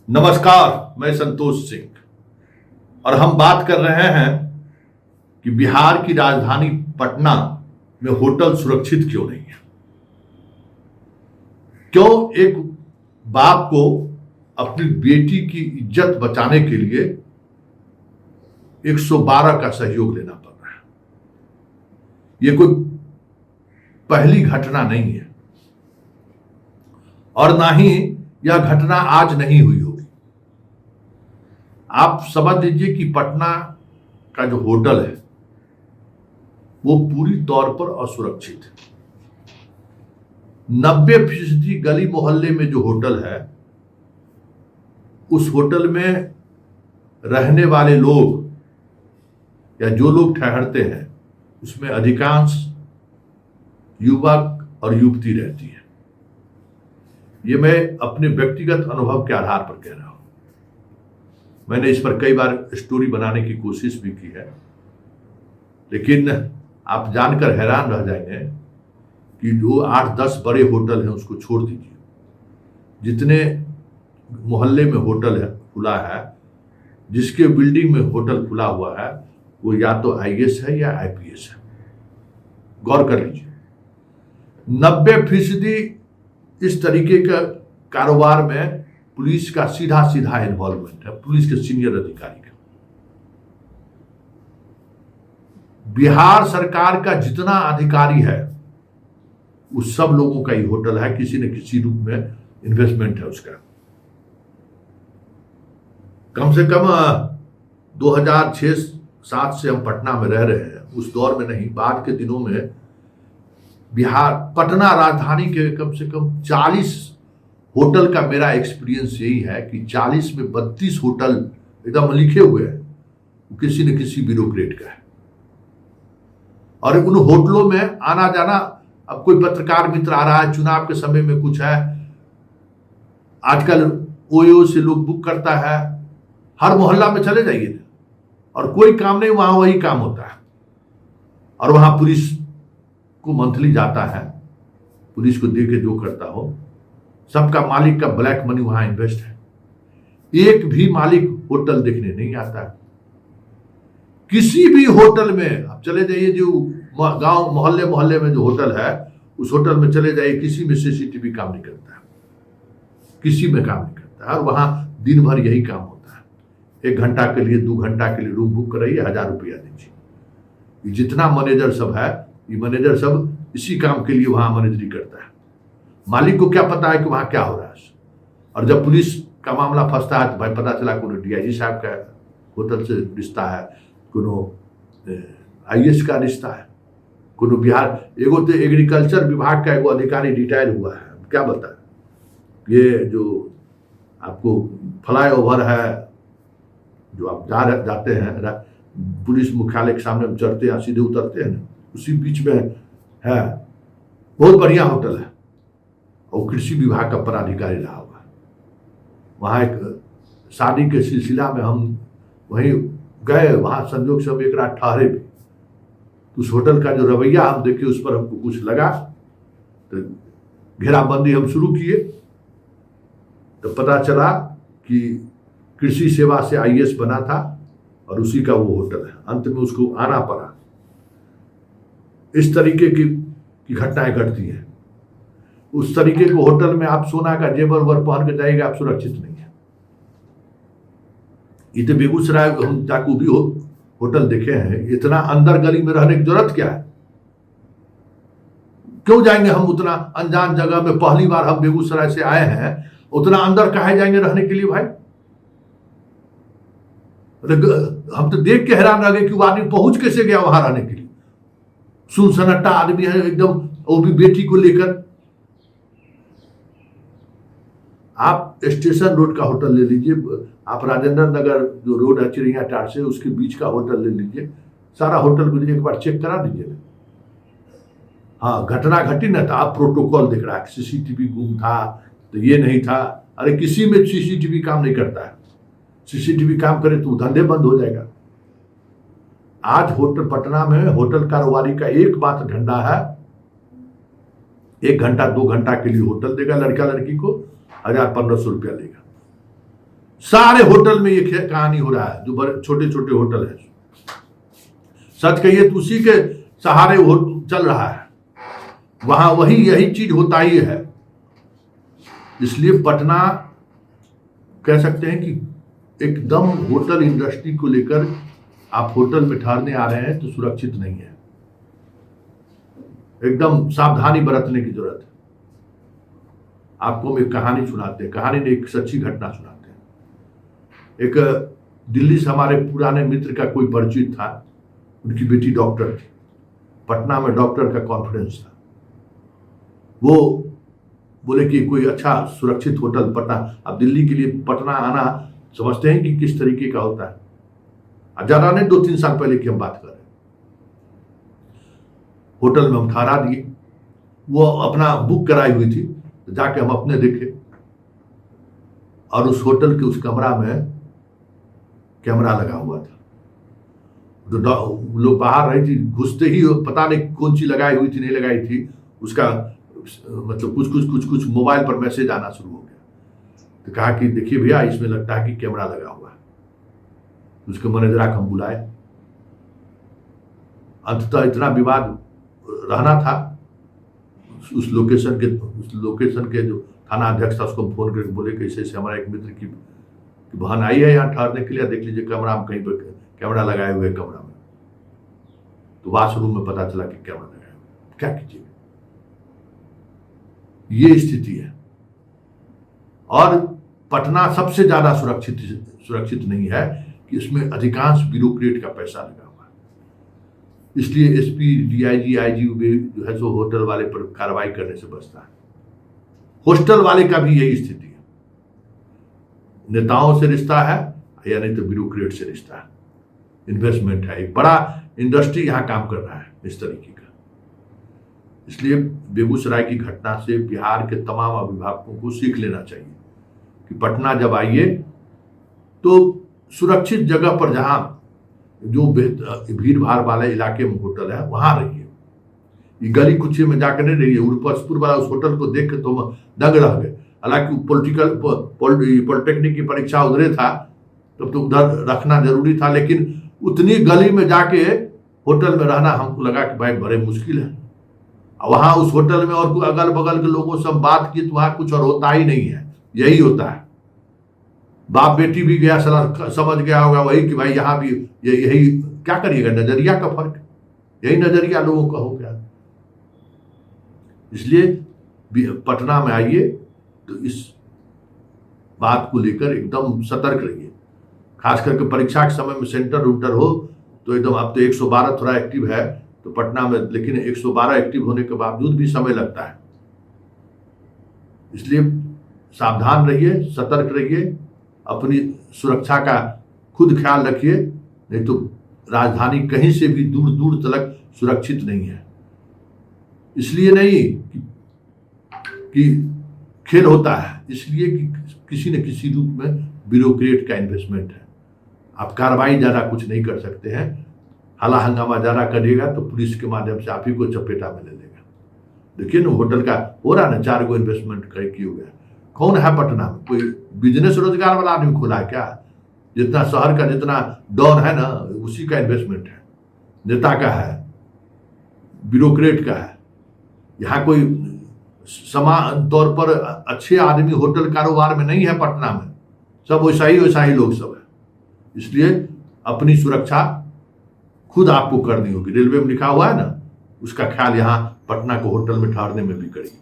नमस्कार, मैं संतोष सिंह और हम बात कर रहे हैं कि बिहार की राजधानी पटना में होटल सुरक्षित क्यों नहीं है। क्यों एक बाप को अपनी बेटी की इज्जत बचाने के लिए 112 का सहयोग लेना पड़ रहा है। यह कोई पहली घटना नहीं है और ना ही यह घटना आज नहीं हुई होगी। आप समझ लीजिए कि पटना का जो होटल है वो पूरी तौर पर असुरक्षित है। 90% गली मोहल्ले में जो होटल है, उस होटल में रहने वाले लोग या जो लोग ठहरते हैं उसमें अधिकांश युवक और युवती रहती है। ये मैं अपने व्यक्तिगत अनुभव के आधार पर कह रहा हूं। मैंने इस पर कई बार स्टोरी बनाने की कोशिश भी की है, लेकिन आप जानकर हैरान रह जाएंगे कि जो 8-10 बड़े होटल हैं उसको छोड़ दीजिए, जितने मोहल्ले में होटल है खुला है, जिसके बिल्डिंग में होटल खुला हुआ है, वो या तो आईएएस है या आईपीएस है। गौर कर लीजिए, 90% इस तरीके का कारोबार में पुलिस का सीधा इन्वॉल्वमेंट है, पुलिस के सीनियर अधिकारी का। बिहार सरकार का जितना अधिकारी है उस सब लोगों का ही होटल है, किसी न किसी रूप में इन्वेस्टमेंट है उसका। कम से कम 2006-07 से हम पटना में रह रहे हैं, उस दौर में नहीं, बाद के दिनों में बिहार पटना राजधानी के कम से कम 40 होटल का मेरा एक्सपीरियंस यही है कि 40 में 32 होटल एकदम लिखे हुए हैं, किसी न किसी ब्यूरोक्रेट का है। और उन होटलों में आना जाना, अब कोई पत्रकार मित्र आ रहा है, चुनाव के समय में कुछ है, आजकल ओयो से लोग बुक करता है, हर मोहल्ला में चले जाइए और कोई काम नहीं, वहां वही काम होता है। और वहां पुलिस को मंथली जाता है, पुलिस को दे के जो करता हो, सबका मालिक का ब्लैक मनी वहां इन्वेस्ट है। एक भी मालिक होटल देखने नहीं आता है। किसी भी होटल में आप चले जाइए, जो गांव मोहल्ले में जो होटल है, उस होटल में चले जाइए, किसी में सीसीटीवी काम नहीं करता है, किसी में काम नहीं करता है। और वहां दिन भर यही काम होता है। 1 घंटा के लिए 2 घंटा के लिए रूम बुक कराइए, 1000 रुपया दीजिए। जितना मैनेजर सब है, ये मैनेजर सब इसी काम के लिए वहां मैनेजरी करता है। मालिक को क्या पता है कि वहां क्या हो रहा है। और जब पुलिस का मामला फंसता है तो भाई पता चला कोनो डीआईजी साहब का होटल से रिश्ता है, कोनो आईएएस का रिश्ता है, कोनो बिहार एगो तो एग्रीकल्चर विभाग का एगो अधिकारी रिटायर हुआ है। क्या बता, ये जो आपको फ्लाईओवर है, जो आप जाते हैं पुलिस मुख्यालय के सामने हम चढ़ते हैं, सीधे उतरते हैं, उसी बीच में है, बहुत बढ़िया होटल है। और कृषि विभाग का पदाधिकारी रहा हुआ। वहाँ एक शादी के सिलसिला में हम वहीं गए, वहाँ संजोग से हम एक रात ठहरे भी। उस होटल का जो रवैया हम देखे, उस पर हमको कुछ लगा, तो घेराबंदी हम शुरू किए। तो पता चला कि कृषि सेवा से आईएएस बना था और उसी का वो होटल है। अंत में उसको आना पड़ा। इस तरीके की घटनाएं घटती हैं। उस तरीके के होटल में आप सोना का जेवर वर पहन के जाइएगा, आप सुरक्षित नहीं है। ये तो बेगूसराय हम जाकू भी होटल देखे हैं। इतना अंदर गली में रहने की जरूरत क्या है? क्यों जाएंगे हम उतना अनजान जगह में? पहली बार हम बेगूसराय से आए हैं, उतना अंदर कहे जाएंगे रहने के लिए भाई? हम तो देख के हैरान रह गए कि वो आदमी पहुंच कैसे गया वहां रहने के लिए। सुनसन्नाटा आदमी है एकदम, वो भी बेटी को लेकर। आप स्टेशन रोड का होटल ले लीजिए, आप राजेंद्र नगर जो रोड है चिड़िया टाट से, उसके बीच का होटल ले लीजिए, सारा होटल को एक बार चेक करा दीजिए। हाँ, घटना घटी ना था, आप प्रोटोकॉल देख रहा है, सीसीटीवी गुम था तो ये नहीं था। अरे किसी में सीसीटीवी काम नहीं करता है। सीसीटीवी काम करे तो धंधे बंद हो जाएगा। आज होटल पटना में होटल कारोबारी का एक बात धंधा है, 1 घंटा 2 घंटा के लिए होटल देगा लड़का लड़की को, 1000-1500 रुपया लेगा। सारे होटल में ये कहानी हो रहा है, जो बड़े छोटे छोटे होटल है। सच कहिए तो उसी के सहारे चल रहा है, वहां वही यही चीज होता ही है। इसलिए पटना कह सकते हैं कि एकदम होटल इंडस्ट्री को लेकर, आप होटल में ठहरने आ रहे हैं तो सुरक्षित नहीं है, एकदम सावधानी बरतने की जरूरत है। आपको हम एक कहानी सुनाते हैं, कहानी नहीं एक सच्ची घटना सुनाते हैं। एक दिल्ली से हमारे पुराने मित्र का कोई परिचित था, उनकी बेटी डॉक्टर थी, पटना में डॉक्टर का कॉन्फ्रेंस था। वो बोले कि कोई अच्छा सुरक्षित होटल पटना, अब दिल्ली के लिए पटना आना समझते हैं कि किस तरीके का होता है। अब ज्यादा नहीं, 2-3 साल पहले की हम बात कर रहे हैं। होटल में हम ठहरा दिए, वो अपना बुक कराई हुई थी, तो जाके हम अपने देखे, और उस होटल के उस कमरा में कैमरा लगा हुआ था। तो लोग बाहर रही थी, घुसते ही पता नहीं कौन सी लगाई हुई थी नहीं लगाई थी, उसका मतलब कुछ मोबाइल पर मैसेज आना शुरू हो गया। तो कहा कि देखिए भैया, इसमें लगता है कि कैमरा लगा हुआ है। उसके मैनेजर को हम बुलाए। अंततः इतना विवाद रहना था, उस लोकेशन के जो थाना अध्यक्ष था उसको फोन करके बोले कि ऐसे हमारा एक मित्र की बहन आई है यहाँ ठहरने के लिए, देख लीजिए कैमरा हम कहीं पर कैमरा लगाए हुए कमरा में। तो वॉशरूम में पता चला कि कैमरा लगाया हुआ, क्या कीजिए। ये स्थिति है। और पटना सबसे ज्यादा सुरक्षित नहीं है कि इसमें अधिकांश ब्यूरोक्रेट का पैसा लगा हुआ है। इसलिए एसपी, डीआईजी, आईजी जो है सो होटल वाले पर कार्रवाई करने से बचता है। हॉस्टल वाले का भी यही स्थिति है, नेताओं से रिश्ता है या नहीं तो ब्यूरोक्रेट से रिश्ता है, इन्वेस्टमेंट है, एक बड़ा इंडस्ट्री यहां काम कर रहा है इस तरीके का। इसलिए बेगूसराय की घटना से बिहार के तमाम अभिभावकों को सीख लेना चाहिए कि पटना जब आइए तो सुरक्षित जगह पर, जहां जो भीड़ भाड़ वाले इलाके में होटल है वहां रहिए। ये गली कुचे में जाकर नहीं रहिए। उर्वरपुर वाला उस होटल को देख के तुम दंग रह गए। हालांकि पॉलिटेक्निक की परीक्षा उधरे था, तब तो उधर रखना जरूरी था, लेकिन उतनी गली में जाके होटल में रहना हमको लगा कि भाई बड़े मुश्किल है। वहां उस होटल में और अगल बगल के लोगों से बात की तो वहां कुछ और होता ही नहीं है, यही होता है। बाप बेटी भी गया, समझ गया होगा वही कि भाई यहाँ भी यही, क्या करिएगा, नजरिया का फर्क, यही नजरिया लोगों का हो गया। इसलिए पटना में आइए तो इस बात को लेकर एकदम सतर्क रहिए। खास करके परीक्षा के समय में सेंटर उंटर हो तो एकदम, अब तो 112 थोड़ा एक्टिव है तो पटना में, लेकिन 112 एक्टिव होने के बावजूद भी समय लगता है। इसलिए सावधान रहिए, सतर्क रहिए, अपनी सुरक्षा का खुद ख्याल रखिए, नहीं तो राजधानी कहीं से भी दूर दूर तक सुरक्षित नहीं है। इसलिए नहीं कि खेल होता है, इसलिए कि किसी न किसी रूप में ब्यूरोक्रेट का इन्वेस्टमेंट है। आप कार्रवाई ज़्यादा कुछ नहीं कर सकते हैं, हला हंगामा ज़्यादा करिएगा तो पुलिस के माध्यम से आप ही को चपेटा में ले लेगा। देखिए ना, होटल का हो रहा ना, 4 गो इन्वेस्टमेंट किए हुए हैं। कौन है पटना में? कोई बिजनेस रोजगार वाला आदमी खोला है क्या? जितना शहर का जितना डॉन है ना, उसी का इन्वेस्टमेंट है, नेता का है, ब्यूरोक्रेट का है। यहाँ कोई समान तौर पर अच्छे आदमी होटल कारोबार में नहीं है पटना में, सब वैसा ही लोग सब है। इसलिए अपनी सुरक्षा खुद आपको करनी होगी। रेलवे में लिखा हुआ है ना, उसका ख्याल यहाँ पटना को होटल में ठहरने में भी करिए।